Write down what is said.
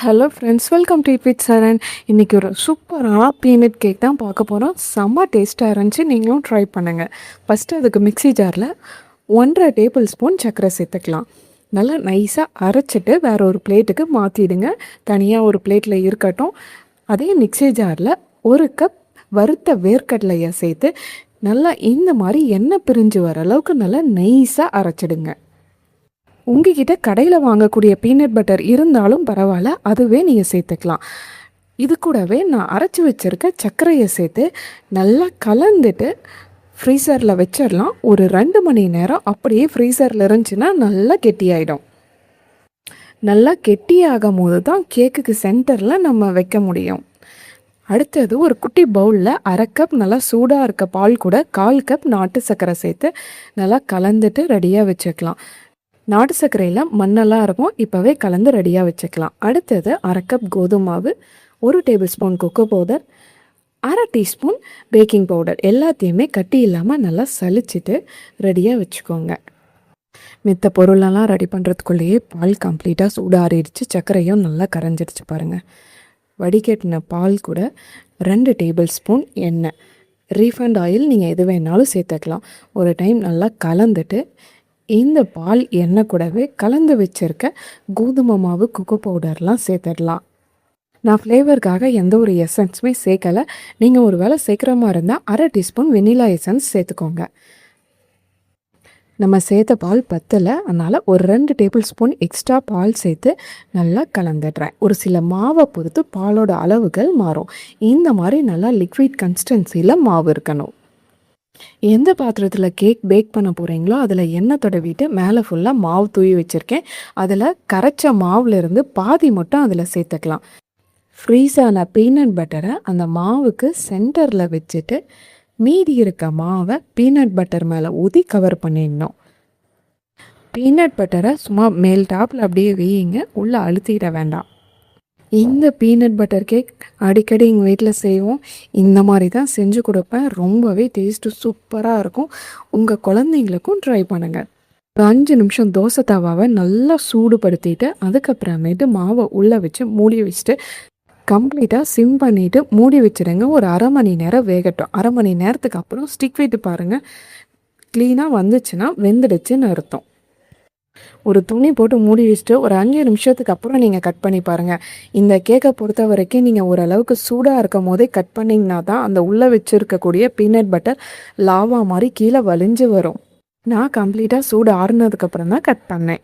Hello friends, welcome to eat with Saran. இன்றைக்கி ஒரு சூப்பரான பீனட் கேக் தான் பார்க்க போகிறோம். செம்ம டேஸ்ட்டாக இருந்துச்சு, நீங்களும் ட்ரை பண்ணுங்கள். ஃபஸ்ட்டு அதுக்கு மிக்ஸி ஜாரில் 1.5 டேபிள் ஸ்பூன் சர்க்கரை சேர்த்துக்கலாம். நல்லா நைஸாக அரைச்சிட்டு வேறு ஒரு பிளேட்டுக்கு மாற்றிடுங்க. தனியாக ஒரு பிளேட்டில் இருக்கட்டும். அதே மிக்ஸி ஜாரில் 1 கப் வறுத்த வேர்க்கடலையை சேர்த்து நல்லா இந்த மாதிரி எண்ணெய் பிரிஞ்சு வர அளவுக்கு நல்லா நைஸாக அரைச்சிடுங்க. உங்ககிட்ட கடையில் வாங்கக்கூடிய பீனட் பட்டர் இருந்தாலும் பரவாயில்ல, அதுவே நீங்கள் சேர்த்துக்கலாம். இது கூடவே நான் அரைச்சி வச்சுருக்க சர்க்கரையை சேர்த்து நல்லா கலந்துட்டு ஃப்ரீசரில் வச்சிடலாம். ஒரு 2 மணி நேரம் அப்படியே ஃப்ரீசரில் இருந்துச்சுன்னா நல்லா கெட்டியாயிடும். நல்லா கெட்டியாகும் போது தான் கேக்குக்கு சென்டரில் நம்ம வைக்க முடியும். அடுத்தது ஒரு குட்டி பவுலில் 1/2 கப் நல்லா சூடாக இருக்க பால் கூட 1/4 கப் நாட்டு சர்க்கரை சேர்த்து நல்லா கலந்துட்டு ரெடியாக வச்சுக்கலாம். நாட்டு சர்க்கரையில் மண்ணெல்லாம் இருக்கும், இப்போவே கலந்து ரெடியாக வச்சுக்கலாம். அடுத்தது 1/2 கப் கோதுமை மாவு, 1 table spoon cocoa powder, 1/2 teaspoon baking powder எல்லாத்தையுமே கட்டி இல்லாமல் நல்லா சலிச்சிட்டு ரெடியாக வச்சுக்கோங்க. மித்த பொருளெல்லாம் ரெடி பண்ணுறதுக்குள்ளேயே பால் கம்ப்ளீட்டாக சூடாறிடுச்சு, சர்க்கரையும் நல்லா கரைஞ்சிடுச்சு பாருங்கள். வடிகட்டின பால் கூட 2 டேபிள் ஸ்பூன் எண்ணெய், ரீஃபண்ட் ஆயில் நீங்கள் எது வேணாலும் சேர்த்துக்கலாம். ஒரு டைம் நல்லா கலந்துட்டு இந்த பால் எண்ணெய் கூடவே கலந்து வச்சுருக்க கோதுமை மாவு கொக்கோ பவுடர்லாம் சேர்த்துடலாம். நான் ஃப்ளேவருக்காக எந்த ஒரு எசன்ஸுமே சேர்க்கலை. நீங்கள் ஒரு வேளை சேர்க்குற மாதிரி இருந்தால் 1/2 டீஸ்பூன் வெனிலா எசன்ஸ் சேர்த்துக்கோங்க. நம்ம சேர்த்த பால் பத்தலை, அதனால் ஒரு 2 டேபிள் ஸ்பூன் எக்ஸ்ட்ரா பால் சேர்த்து நல்லா கலந்துடுறேன். ஒரு சில மாவை பொறுத்து பாலோட அளவுகள் மாறும். இந்த மாதிரி நல்லா லிக்விட் கன்சிஸ்டன்சியில் மாவு இருக்கணும். எந்த பாத்திரத்தில் கேக் பேக் பண்ண போகிறீங்களோ அதில் எண்ணெய் தடவிட்டு மேலே ஃபுல்லாக மாவு தூவி வச்சுருக்கேன். அதில் கரைச்ச மாவுலேருந்து பாதி மட்டும் அதில் சேர்த்துக்கலாம். ஃப்ரீஸான பீனட் பட்டரை அந்த மாவுக்கு சென்டரில் வச்சுட்டு மீதி இருக்க மாவை பீனட் பட்டர் மேலே ஊற்றி கவர் பண்ணிடணும். பீனட் பட்டரை சும்மா மேல் டாப்பில் அப்படியே வையுங்க, உள்ளே அழுத்திட வேண்டாம். இந்த பீனட் பட்டர் கேக் அடிக்கடி எங்கள் வீட்டில் செய்வோம். இந்த மாதிரி தான் செஞ்சு கொடுப்பேன். ரொம்பவே டேஸ்ட்டு சூப்பராக இருக்கும். உங்கள் குழந்தைங்களுக்கும் ட்ரை பண்ணுங்கள். ஒரு 5 நிமிஷம் தோசை தவாவை நல்லா சூடுபடுத்திட்டு அதுக்கப்புறமேட்டு மாவை உள்ளே வச்சு மூடி வச்சுட்டு கம்ப்ளீட்டாக சிம் பண்ணிவிட்டு மூடி வச்சுடுங்க. ஒரு 1/2 மணி நேரம் வேகட்டும். 1/2 மணி நேரத்துக்கு அப்புறம் ஸ்டிக் விட்டு பாருங்கள். க்ளீனாக வந்துச்சுன்னா வெந்துடுச்சுன்னு அர்த்தம். ஒரு துணி போட்டு மூடி வச்சுட்டு ஒரு 5 நிமிஷத்துக்கு அப்புறம் நீங்கள் கட் பண்ணி பாருங்கள். இந்த கேக்கை பொறுத்த வரைக்கும் நீங்கள் ஓரளவுக்கு சூடாக இருக்கும் போதே கட் பண்ணிங்கன்னா தான் அந்த உள்ளே வச்சுருக்கக்கூடிய பீனட் பட்டர் லாவா மாதிரி கீழே வலிஞ்சு வரும். நான் கம்ப்ளீட்டாக சூடு ஆறுனதுக்கப்புறம் தான் கட் பண்ணேன்.